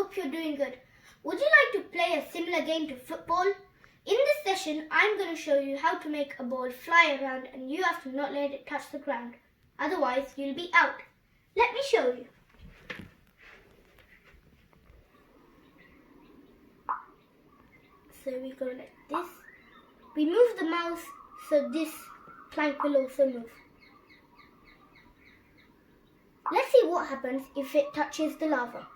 hope you're doing good. Would you like to play a similar game to football? In this session, I'm going to show you how to make a ball fly around and you have to not let it touch the ground. Otherwise, you'll be out. Let me show you. So we go like this. We move the mouse so this plank will also move. Let's see what happens if it touches the lava.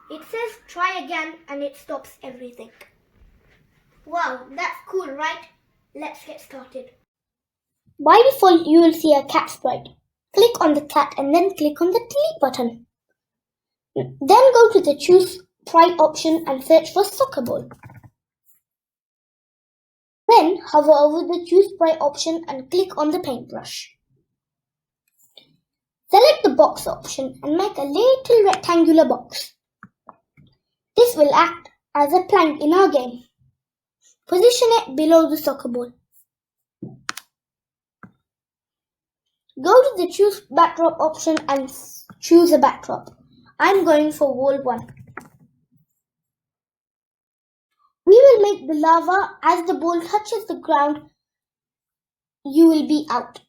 It says try again and it stops everything. Wow, that's cool, right? Let's get started. By default, you will see a cat sprite. Click on the cat and then click on the delete button. Then go to the choose sprite option and search for soccer ball. Then hover over the choose sprite option and click on the paintbrush. Select the box option and make a little rectangular box. This will act as a plank in our game. Position it below the soccer ball. Go to the choose backdrop option and choose a backdrop. I'm going for wall 1. We will make the lava as the ball touches the ground. You will be out.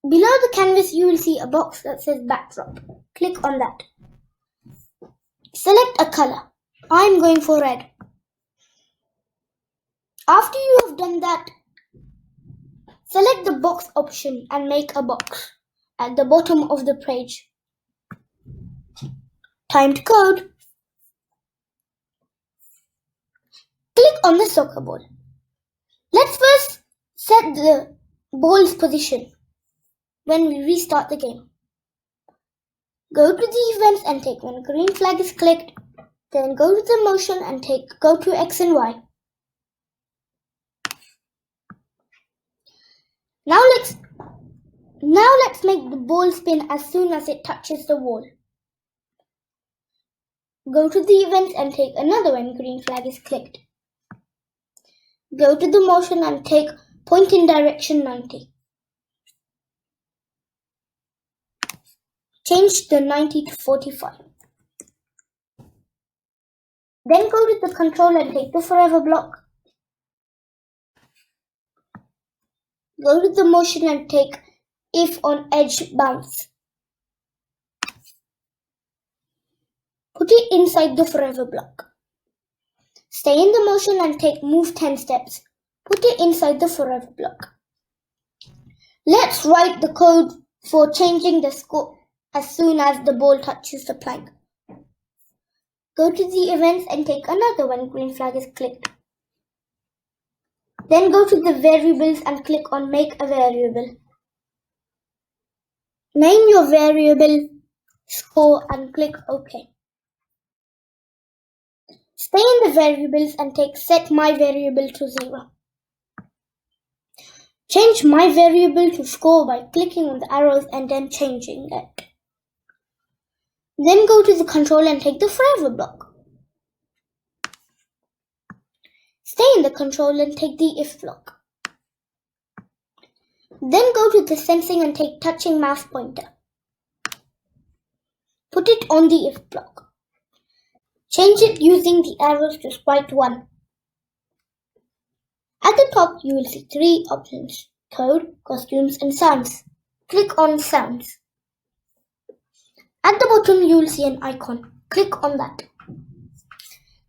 Below the canvas you will see a box that says backdrop. Click on that. Select a color. I'm going for red. After you have done that, select the box option and make a box at the bottom of the page. Time to code. Click on the soccer ball. Let's first set the ball's position when we restart the game. Go to the events and take when green flag is clicked. Then go to the motion and go to X and Y. Now let's make the ball spin as soon as it touches the wall. Go to the events and take another when green flag is clicked. Go to the motion and take point in direction 90. Change the 90 to 45. Then go to the control and take the forever block. Go to the motion and take if on edge bounce. Put it inside the forever block. Stay in the motion and take move 10 steps. Put it inside the forever block. Let's write the code for changing the score as soon as the ball touches the plank. Go to the events and take another when green flag is clicked. Then go to the variables and click on make a variable. Name your variable score and click OK. Stay in the variables and take set my variable to 0. Change my variable to score by clicking on the arrows and then changing it. Then go to the control and take the forever block. Stay in the control and take the if block. Then go to the sensing and take touching mouse pointer. Put it on the if block. Change it using the arrows to sprite 1. At the top you will see 3 options: code, costumes and sounds. Click on sounds. At the bottom you will see an icon. Click on that.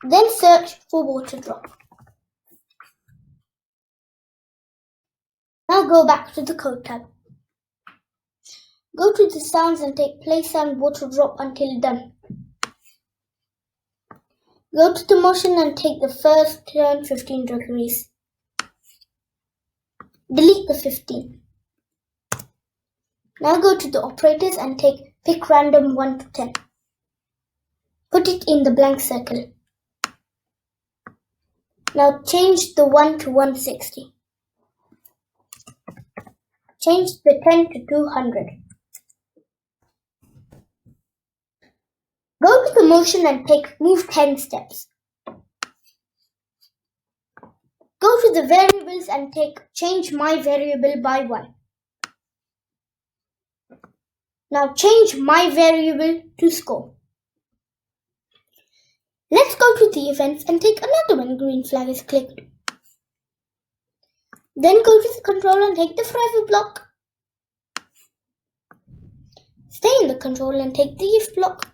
Then search for water drop. Now go back to the code tab. Go to the sounds and take play sound water drop until done. Go to the motion and take the first turn 15 degrees. Delete the 15. Now go to the operators and take pick random 1 to 10. Put it in the blank circle. Now change the 1 to 160. Change the 10 to 200. Go to the motion and take move 10 steps. Go to the variables and take change my variable by 1. Now change my variable to score. Let's go to the events and take another when green flag is clicked. Then go to the control and take the forever block. Stay in the control and take the if block.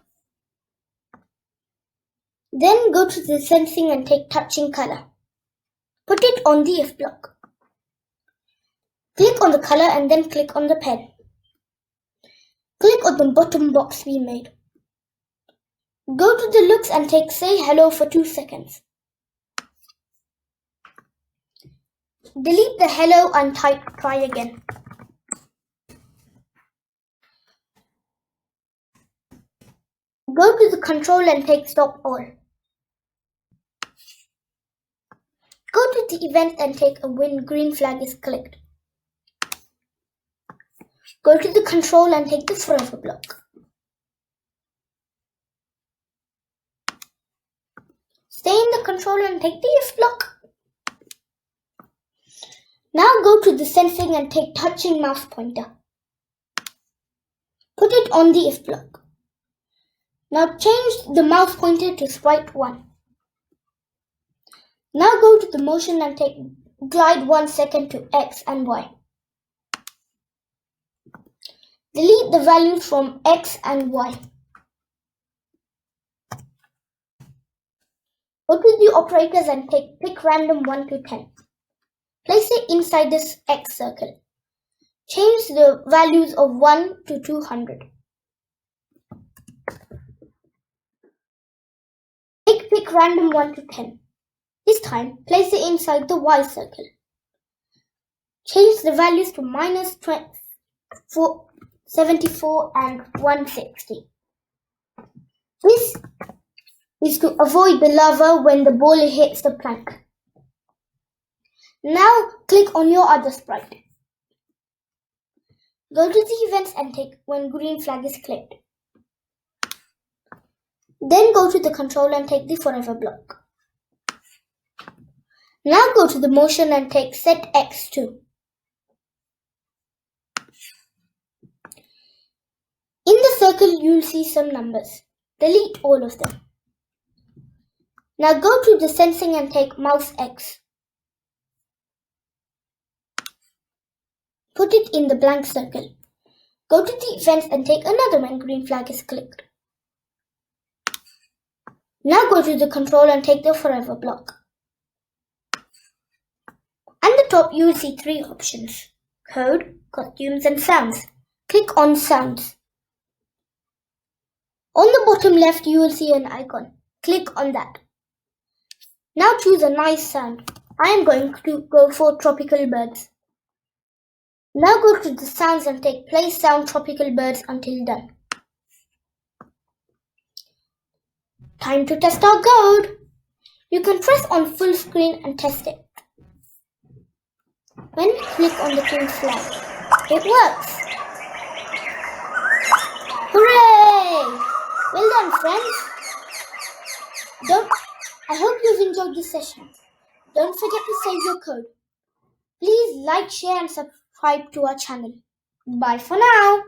Then go to the sensing and take touching color. Put it on the if block. Click on the color and then click on the pen. Click on the bottom box we made. Go to the looks and take say hello for 2 seconds. Delete the hello and type try again. Go to the control and take stop all. Go to the event and take a when green flag is clicked. Go to the control and take the forever block. Stay in the control and take the if block. Now go to the sensing and take touching mouse pointer. Put it on the if block. Now change the mouse pointer to swipe 1. Now go to the motion and take glide 1 second to X and Y. Delete the values from X and Y. Go to the operators and pick random 1 to 10. Place it inside this X circle. Change the values of 1 to 200. Pick random 1 to 10. This time, place it inside the Y circle. Change the values to minus 74 and 160. This is to avoid the lava when the ball hits the plank. Now click on your other sprite. Go to the events and take when green flag is clicked. Then go to the control and take the forever block. Now go to the motion and take set X to. In the circle you'll see some numbers. Delete all of them. Now go to the sensing and take mouse X. Put it in the blank circle. Go to the events and take another when green flag is clicked. Now go to the control and take the forever block. At the top you will see 3 options: code, costumes and sounds. Click on sounds. On the bottom left you will see an icon. Click on that. Now choose a nice sound. I am going to go for tropical birds. Now go to the sounds and take play sound tropical birds until done. Time to test our code. You can press on full screen and test it. When we click on the green flag, it works. Hooray! Well done, friends. I hope you've enjoyed this session. Don't forget to save your code. Please like, share and subscribe to our channel. Bye for now.